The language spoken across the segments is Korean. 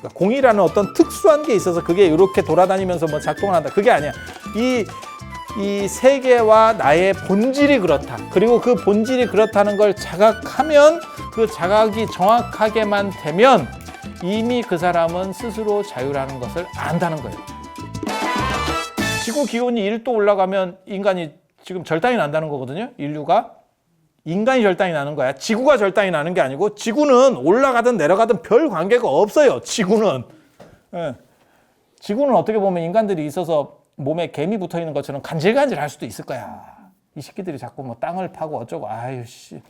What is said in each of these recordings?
그러니까 공이라는 어떤 특수한 게 있어서 그게 이렇게 돌아다니면서 뭐 작동을 한다. 그게 아니야. 이 세계와 나의 본질이 그렇다. 그리고 그 본질이 그렇다는 걸 자각하면 그 자각이 정확하게만 되면 이미 그 사람은 스스로 자유라는 것을 안다는 거예요. 지구 기온이 1도 올라가면 인간이 지금 절단이 난다는 거거든요. 인류가. 인간이 절단이 나는 거야. 지구가 절단이 나는 게 아니고 지구는 올라가든 내려가든 별 관계가 없어요. 지구는. 예. 지구는 어떻게 보면 인간들이 있어서 몸에 개미 붙어 있는 것처럼 간질간질 할 수도 있을 거야. 이 새끼들이 자꾸 뭐 땅을 파고 어쩌고. 아유 씨.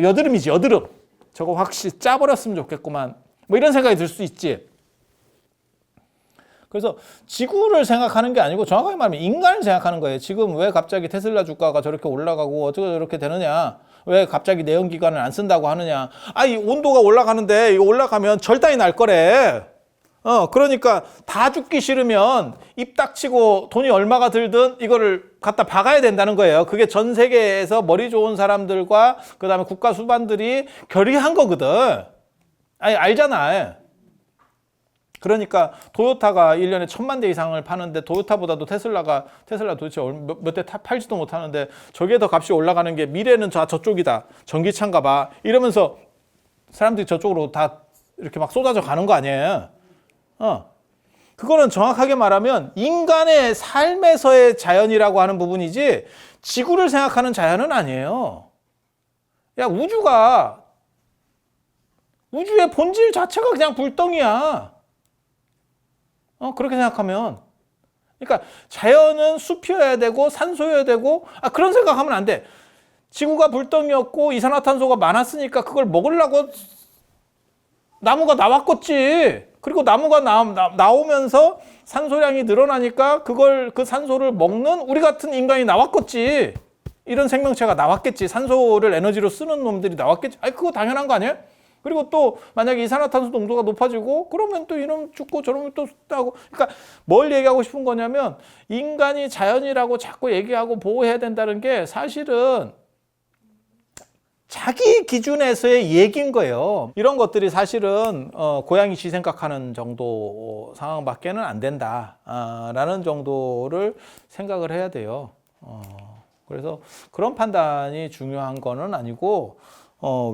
여드름이지 여드름. 저거 확실히 짜버렸으면 좋겠구만. 뭐 이런 생각이 들 수 있지. 그래서 지구를 생각하는 게 아니고 정확하게 말하면 인간을 생각하는 거예요. 지금 왜 갑자기 테슬라 주가가 저렇게 올라가고 어쩌고 저렇게 되느냐. 왜 갑자기 내연기관을 안 쓴다고 하느냐. 이 온도가 올라가는데 이거 올라가면 절단이 날 거래. 그러니까 다 죽기 싫으면 입 닥치고 돈이 얼마가 들든 이거를 갖다 박아야 된다는 거예요. 그게 전 세계에서 머리 좋은 사람들과 그다음에 국가 수반들이 결의한 거거든. 알잖아. 그러니까 토요타가 1년에 1000만 대 이상을 파는데 토요타보다도 테슬라 도대체 몇 대 팔지도 못하는데 저게 더 값이 올라가는 게 미래는 저쪽이다. 전기차인가 봐. 이러면서 사람들이 저쪽으로 다 이렇게 막 쏟아져 가는 거 아니에요. 그거는 정확하게 말하면 인간의 삶에서의 자연이라고 하는 부분이지 지구를 생각하는 자연은 아니에요. 야, 우주의 본질 자체가 그냥 불덩이야. 그렇게 생각하면. 그러니까 자연은 숲이어야 되고 산소여야 되고 그런 생각하면 안 돼. 지구가 불덩이였고 이산화탄소가 많았으니까 그걸 먹으려고 나무가 나왔겠지. 그리고 나무가 나오면서 산소량이 늘어나니까 그 산소를 먹는 우리 같은 인간이 나왔겠지. 이런 생명체가 나왔겠지. 산소를 에너지로 쓰는 놈들이 나왔겠지. 그거 당연한 거 아니에요? 그리고 또 만약에 이산화탄소 농도가 높아지고 그러면 또 이놈 죽고 저놈이 또 죽다고. 그러니까 뭘 얘기하고 싶은 거냐면 인간이 자연이라고 자꾸 얘기하고 보호해야 된다는 게 사실은 자기 기준에서의 얘기인 거예요. 이런 것들이 사실은 고양이 지 생각하는 정도 상황밖에는 안 된다라는 정도를 생각을 해야 돼요. 그래서 그런 판단이 중요한 거는 아니고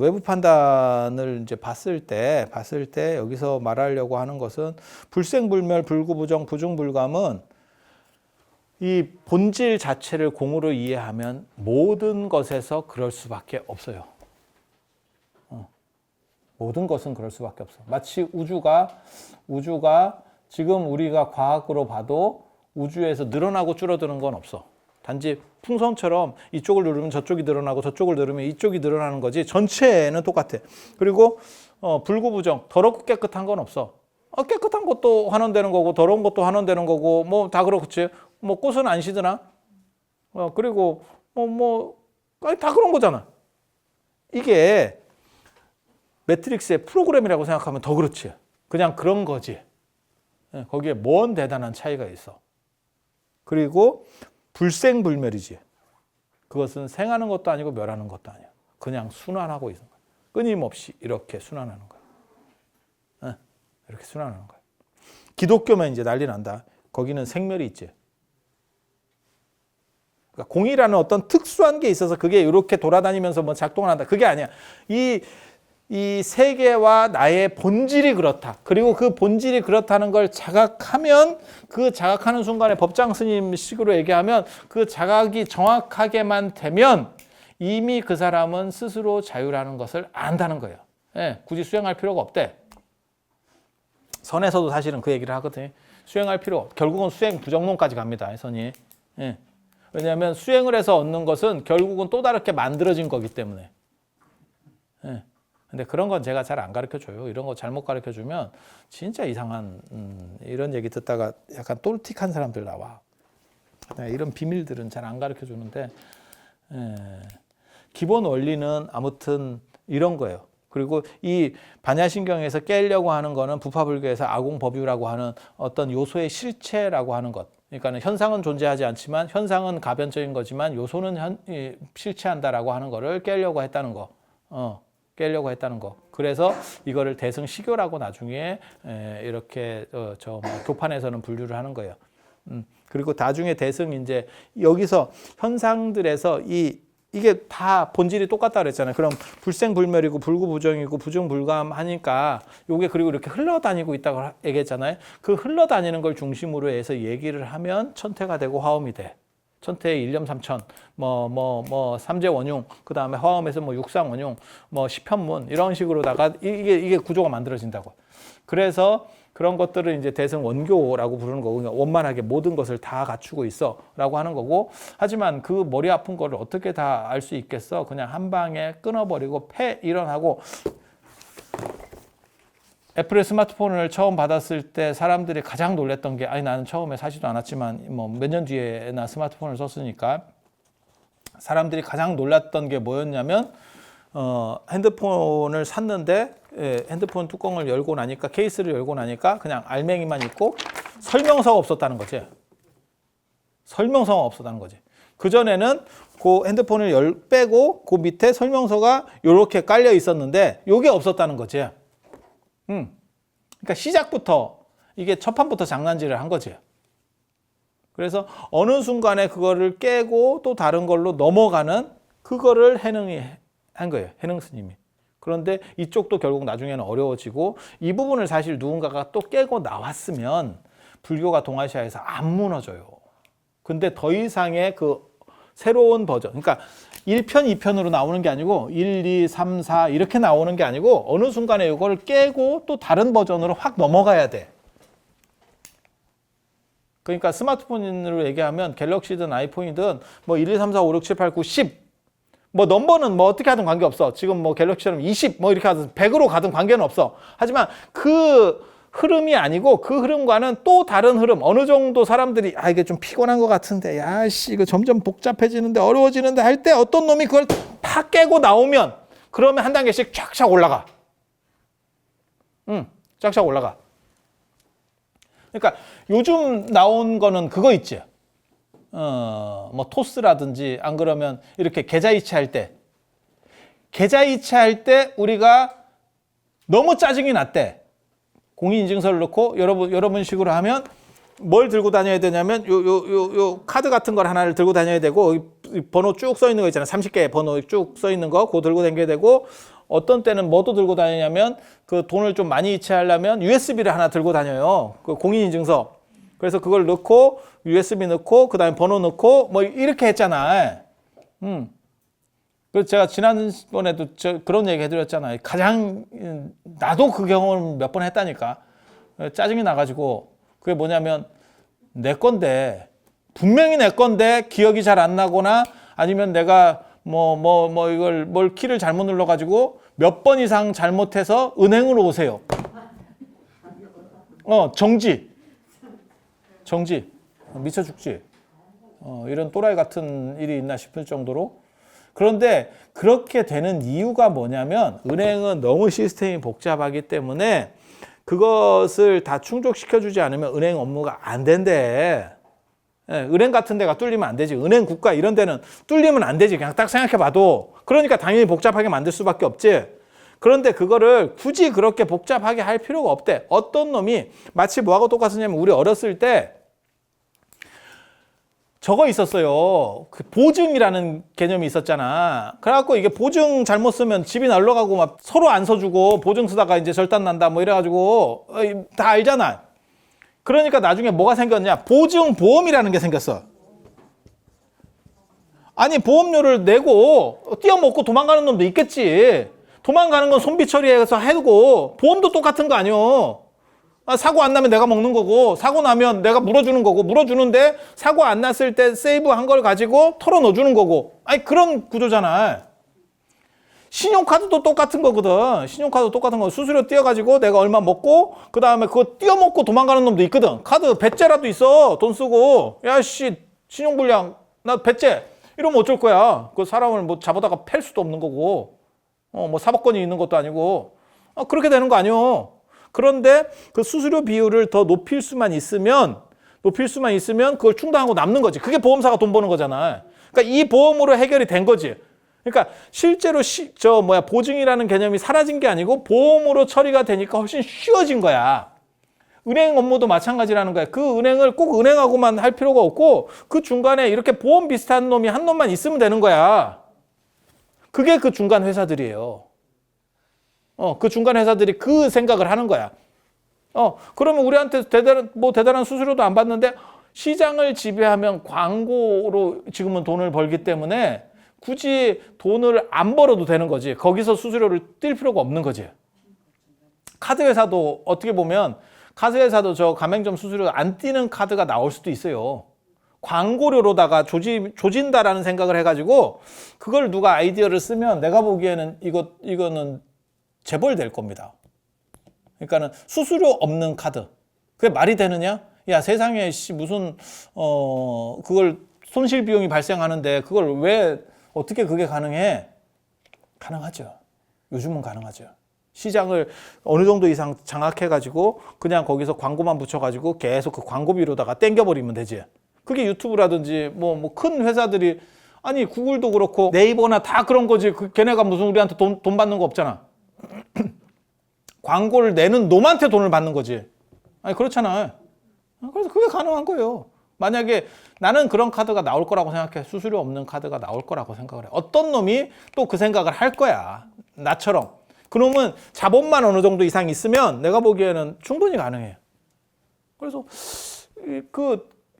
외부 판단을 이제 봤을 때 여기서 말하려고 하는 것은 불생불멸, 불구부정, 부중불감은 이 본질 자체를 공으로 이해하면 모든 것에서 그럴 수밖에 없어요. 모든 것은 그럴 수밖에 없어. 마치 우주가 지금 우리가 과학으로 봐도 우주에서 늘어나고 줄어드는 건 없어. 단지 풍선처럼 이쪽을 누르면 저쪽이 늘어나고 저쪽을 누르면 이쪽이 늘어나는 거지 전체는 똑같아. 그리고 불구부정, 더럽고 깨끗한 건 없어. 깨끗한 것도 환원되는 거고 더러운 것도 환원되는 거고 뭐 다 그렇지. 뭐 꽃은 안 시드나? 그리고 다 그런 거잖아. 이게 매트릭스의 프로그램이라고 생각하면 더 그렇지. 그냥 그런 거지. 거기에 뭔 대단한 차이가 있어. 그리고 불생불멸이지. 그것은 생하는 것도 아니고 멸하는 것도 아니야. 그냥 순환하고 있는 거야. 끊임없이 이렇게 순환하는 거야. 이렇게 순환하는 거야. 기독교면 이제 난리 난다. 거기는 생멸이 있지. 그러니까 공이라는 어떤 특수한 게 있어서 그게 이렇게 돌아다니면서 뭐 작동을 한다. 그게 아니야. 이 세계와 나의 본질이 그렇다. 그리고 그 본질이 그렇다는 걸 자각하면 그 자각하는 순간에 법장 스님 식으로 얘기하면 그 자각이 정확하게만 되면 이미 그 사람은 스스로 자유라는 것을 안다는 거예요. 굳이 수행할 필요가 없대. 선에서도 사실은 그 얘기를 하거든요. 수행할 필요, 결국은 수행 부정론까지 갑니다. 선이. 왜냐하면 수행을 해서 얻는 것은 결국은 또 다르게 만들어진 거기 때문에. 근데 그런 건 제가 잘 안 가르쳐줘요. 이런 거 잘못 가르쳐주면 진짜 이상한 이런 얘기 듣다가 약간 똘틱한 사람들 나와. 이런 비밀들은 잘 안 가르쳐주는데 기본 원리는 아무튼 이런 거예요. 그리고 이 반야신경에서 깨려고 하는 거는 부파불교에서 아공법유라고 하는 어떤 요소의 실체라고 하는 것. 그러니까 현상은 존재하지 않지만 현상은 가변적인 거지만 요소는 실체한다라고 하는 거를 깨려고 했다는 거. 깨려고 했다는 거. 그래서 이거를 대승시교라고 나중에 이렇게 교판에서는 분류를 하는 거예요. 그리고 나중에 대승 이제 여기서 현상들에서 이게 다 본질이 똑같다 그랬잖아요. 그럼 불생불멸이고 불구부정이고 부중불감하니까 요게 그리고 이렇게 흘러다니고 있다고 얘기했잖아요. 그 흘러다니는 걸 중심으로 해서 얘기를 하면 천태가 되고 화엄이 돼. 천태의 일념삼천, 삼재원용, 그 다음에 화엄에서 육상원용, 시편문 이런 식으로다가 이게 구조가 만들어진다고. 그래서 그런 것들을 이제 대승 원교라고 부르는 거고, 원만하게 모든 것을 다 갖추고 있어라고 하는 거고. 하지만 그 머리 아픈 거를 어떻게 다 알 수 있겠어? 그냥 한 방에 끊어버리고 일어나고. 애플의 스마트폰을 처음 받았을 때 사람들이 가장 놀랬던 게, 나는 처음에 사지도 않았지만 몇 년 뒤에나 스마트폰을 썼으니까 사람들이 가장 놀랐던 게 뭐였냐면 핸드폰을 샀는데 핸드폰 뚜껑을 열고 나니까, 케이스를 열고 나니까 그냥 알맹이만 있고 설명서가 없었다는 거지. 설명서가 없었다는 거지. 그전에는 그 핸드폰을 빼고 그 밑에 설명서가 이렇게 깔려 있었는데 이게 없었다는 거지. 그러니까 시작부터 이게 첫 판부터 장난질을 한 거지. 그래서 어느 순간에 그거를 깨고 또 다른 걸로 넘어가는 그거를 해능이 한 거예요. 해능 스님이. 그런데 이쪽도 결국 나중에는 어려워지고, 이 부분을 사실 누군가가 또 깨고 나왔으면 불교가 동아시아에서 안 무너져요. 근데 더 이상의 그 새로운 버전, 그러니까 1편, 2편으로 나오는 게 아니고 1, 2, 3, 4 이렇게 나오는 게 아니고 어느 순간에 이걸 깨고 또 다른 버전으로 확 넘어가야 돼. 그러니까 스마트폰으로 얘기하면 갤럭시든 아이폰이든 1, 2, 3, 4, 5, 6, 7, 8, 9, 10 넘버는 어떻게 하든 관계없어. 지금 갤럭시처럼 20 이렇게 하든 100으로 가든 관계는 없어. 하지만 그 흐름이 아니고 그 흐름과는 또 다른 흐름, 어느 정도 사람들이 이게 좀 피곤한 것 같은데, 이거 점점 복잡해지는데 어려워지는데 할 때 어떤 놈이 그걸 다 깨고 나오면, 그러면 한 단계씩 쫙쫙 올라가. 쫙쫙 올라가. 그러니까 요즘 나온 거는 그거 있지. 토스라든지, 안 그러면 이렇게 계좌이체 할 때 우리가 너무 짜증이 났대. 공인인증서를 넣고 여러분 식으로 하면 뭘 들고 다녀야 되냐면 요 카드 같은 걸 하나를 들고 다녀야 되고, 번호 쭉 써 있는 거 있잖아요. 30개 번호 쭉 써 있는 거 그거 들고 다녀야 되고, 어떤 때는 뭐도 들고 다니냐면 그 돈을 좀 많이 이체하려면 USB를 하나 들고 다녀요. 그 공인인증서. 그래서 그걸 넣고 USB 넣고 그다음에 번호 넣고 이렇게 했잖아. 그래서 제가 지난번에도 그런 얘기 해드렸잖아요. 가장 나도 그 경험을 몇 번 했다니까. 짜증이 나가지고, 그게 뭐냐면 내 건데, 분명히 내 건데 기억이 잘 안 나거나, 아니면 내가 이걸 뭘 키를 잘못 눌러가지고 몇 번 이상 잘못해서 은행으로 오세요. 정지 미쳐 죽지. 이런 또라이 같은 일이 있나 싶을 정도로. 그런데 그렇게 되는 이유가 뭐냐면, 은행은 너무 시스템이 복잡하기 때문에 그것을 다 충족시켜주지 않으면 은행 업무가 안 된대. 은행 같은 데가 뚫리면 안 되지. 은행 국가 이런 데는 뚫리면 안 되지. 그냥 딱 생각해봐도. 그러니까 당연히 복잡하게 만들 수밖에 없지. 그런데 그거를 굳이 그렇게 복잡하게 할 필요가 없대. 어떤 놈이 마치 뭐하고 똑같으냐면, 우리 어렸을 때 저거 있었어요. 그 보증이라는 개념이 있었잖아. 그래갖고 이게 보증 잘못 쓰면 집이 날라가고 막 서로 안 서주고, 보증 쓰다가 이제 절단 난다 이래가지고 다 알잖아. 그러니까 나중에 뭐가 생겼냐? 보증보험이라는 게 생겼어. 아니, 보험료를 내고 띄어먹고 도망가는 놈도 있겠지. 도망가는 건 손비 처리해서 해두고, 보험도 똑같은 거 아니요. 사고 안 나면 내가 먹는 거고, 사고 나면 내가 물어주는 거고, 물어주는데 사고 안 났을 때 세이브한 걸 가지고 털어 넣어주는 거고. 그런 구조잖아. 신용카드도 똑같은 거거든. 신용카드 똑같은 거. 수수료 띄어가지고 내가 얼마 먹고, 그 다음에 그거 띄어먹고 도망가는 놈도 있거든. 카드 배째라도 있어. 돈 쓰고. 신용불량 나 배째 이러면 어쩔 거야. 그 사람을 잡아다가 팰 수도 없는 거고, 사법권이 있는 것도 아니고. 그렇게 되는 거 아니요. 그런데 그 수수료 비율을 더 높일 수만 있으면 그걸 충당하고 남는 거지. 그게 보험사가 돈 버는 거잖아. 그러니까 이 보험으로 해결이 된 거지. 그러니까 실제로 보증이라는 개념이 사라진 게 아니고 보험으로 처리가 되니까 훨씬 쉬워진 거야. 은행 업무도 마찬가지라는 거야. 그 은행을 꼭 은행하고만 할 필요가 없고 그 중간에 이렇게 보험 비슷한 놈이 한 놈만 있으면 되는 거야. 그게 그 중간 회사들이에요. 그 중간 회사들이 그 생각을 하는 거야. 그러면 우리한테 대단한 수수료도 안 받는데 시장을 지배하면 광고로 지금은 돈을 벌기 때문에 굳이 돈을 안 벌어도 되는 거지. 거기서 수수료를 뛸 필요가 없는 거지. 카드 회사도 어떻게 보면 카드 회사도 저 가맹점 수수료 안 띄는 카드가 나올 수도 있어요. 광고료로다가 조진다라는 생각을 해가지고 그걸 누가 아이디어를 쓰면 내가 보기에는 이거는 재벌될 겁니다. 그러니까는 수수료 없는 카드. 그게 말이 되느냐? 야, 세상에 무슨 그걸 손실 비용이 발생하는데 그걸 왜 어떻게 그게 가능해? 가능하죠. 요즘은 가능하죠. 시장을 어느 정도 이상 장악해가지고 그냥 거기서 광고만 붙여가지고 계속 그 광고비로다가 땡겨버리면 되지. 그게 유튜브라든지 뭐 큰 회사들이 아니 구글도 그렇고 네이버나 다 그런 거지. 걔네가 무슨 우리한테 돈 받는 거 없잖아. 광고를 내는 놈한테 돈을 받는 거지. 아니 그렇잖아. 그래서 그게 가능한 거예요. 만약에 나는 그런 카드가 나올 거라고 생각해. 수수료 없는 카드가 나올 거라고 생각을 해. 어떤 놈이 또 그 생각을 할 거야. 나처럼. 그놈은 자본만 어느 정도 이상 있으면 내가 보기에는 충분히 가능해요. 그래서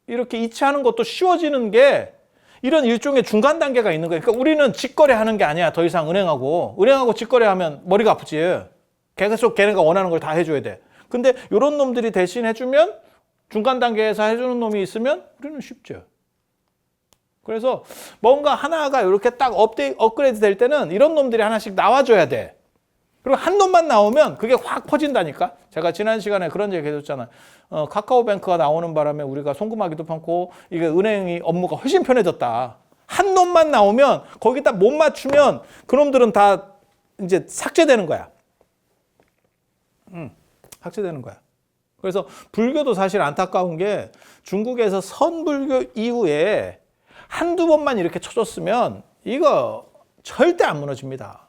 이렇게 이체하는 것도 쉬워지는 게 이런 일종의 중간 단계가 있는 거예요. 그러니까 우리는 직거래하는 게 아니야. 더 이상 은행하고 직거래하면 머리가 아프지. 계속 걔네가 원하는 걸 다 해줘야 돼. 근데 이런 놈들이 대신 해주면 중간 단계에서 해주는 놈이 있으면 우리는 쉽죠. 그래서 뭔가 하나가 이렇게 딱 업그레이드 될 때는 이런 놈들이 하나씩 나와줘야 돼. 그리고 한 놈만 나오면 그게 확 퍼진다니까. 제가 지난 시간에 그런 얘기 해줬잖아요. 카카오뱅크가 나오는 바람에 우리가 송금하기도 편고 이게 은행이 업무가 훨씬 편해졌다. 한 놈만 나오면 거기다 못 맞추면 그놈들은 다 이제 삭제되는 거야. 삭제되는 거야. 그래서 불교도 사실 안타까운 게 중국에서 선불교 이후에 한두 번만 이렇게 쳐줬으면 이거 절대 안 무너집니다.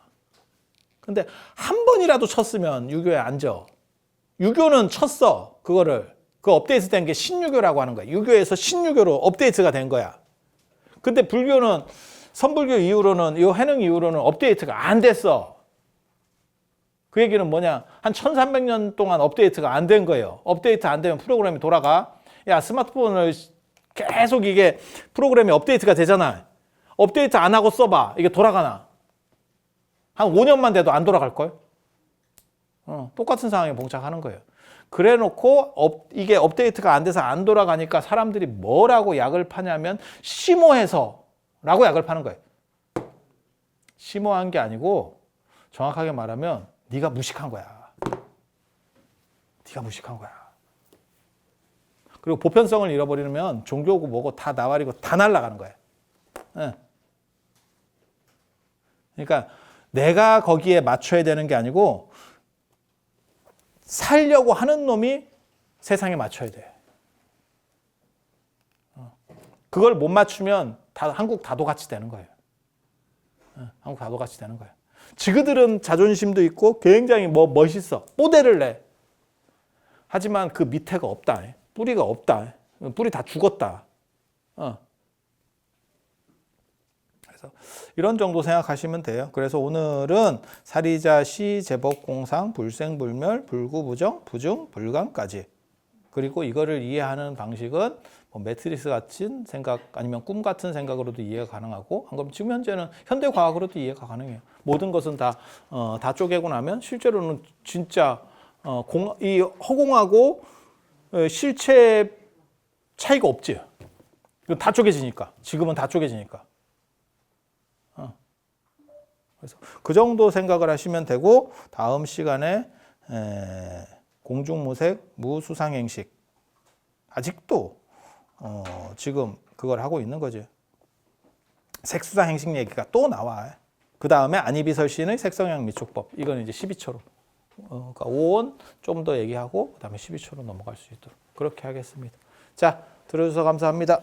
근데 한 번이라도 쳤으면 유교에 앉아. 유교는 쳤어. 그 업데이트 된 게 신유교라고 하는 거야. 유교에서 신유교로 업데이트가 된 거야. 근데 불교는 선불교 이후로는 이 해능 이후로는 업데이트가 안 됐어. 그 얘기는 뭐냐? 한 1300년 동안 업데이트가 안 된 거예요. 업데이트 안 되면 프로그램이 돌아가. 야, 스마트폰을 계속 이게 프로그램이 업데이트가 되잖아. 업데이트 안 하고 써봐. 이게 돌아가나? 한 5년만 돼도 안 돌아갈걸? 똑같은 상황에 봉착하는 거예요. 그래 놓고 이게 업데이트가 안 돼서 안 돌아가니까 사람들이 뭐라고 약을 파냐면 심오해서라고 약을 파는 거예요. 심오한 게 아니고 정확하게 말하면 네가 무식한 거야. 네가 무식한 거야. 그리고 보편성을 잃어버리면 종교고 뭐고 다 나발이고 다 날아가는 거야. 그러니까 내가 거기에 맞춰야 되는 게 아니고 살려고 하는 놈이 세상에 맞춰야 돼. 그걸 못 맞추면 한국 다도같이 되는 거예요. 한국 다도같이 되는 거예요. 지그들은 자존심도 있고 굉장히 멋있어. 뽀대를 내. 하지만 그 밑에가 없다. 뿌리가 없다. 뿌리 다 죽었다. 그래서 이런 정도 생각하시면 돼요. 그래서 오늘은 사리자, 시, 제법, 공상, 불생불멸, 불구부정, 부중, 불감까지. 그리고 이거를 이해하는 방식은 뭐 매트리스 같은 생각 아니면 꿈 같은 생각으로도 이해가 가능하고 그럼 지금 현재는 현대 과학으로도 이해가 가능해요. 모든 것은 다 쪼개고 나면 실제로는 진짜 이 허공하고 실체 차이가 없지. 다 쪼개지니까. 지금은 다 쪼개지니까. 그래서 그 정도 생각을 하시면 되고 다음 시간에 공중무색, 무수상행식 아직도 지금 그걸 하고 있는 거죠. 색수상행식 얘기가 또 나와. 그 다음에 안이비설신의 색성향 미촉법. 이건 이제 12초로. 그러니까 5원 좀 더 얘기하고 그 다음에 12초로 넘어갈 수 있도록 그렇게 하겠습니다. 자, 들어주셔서 감사합니다.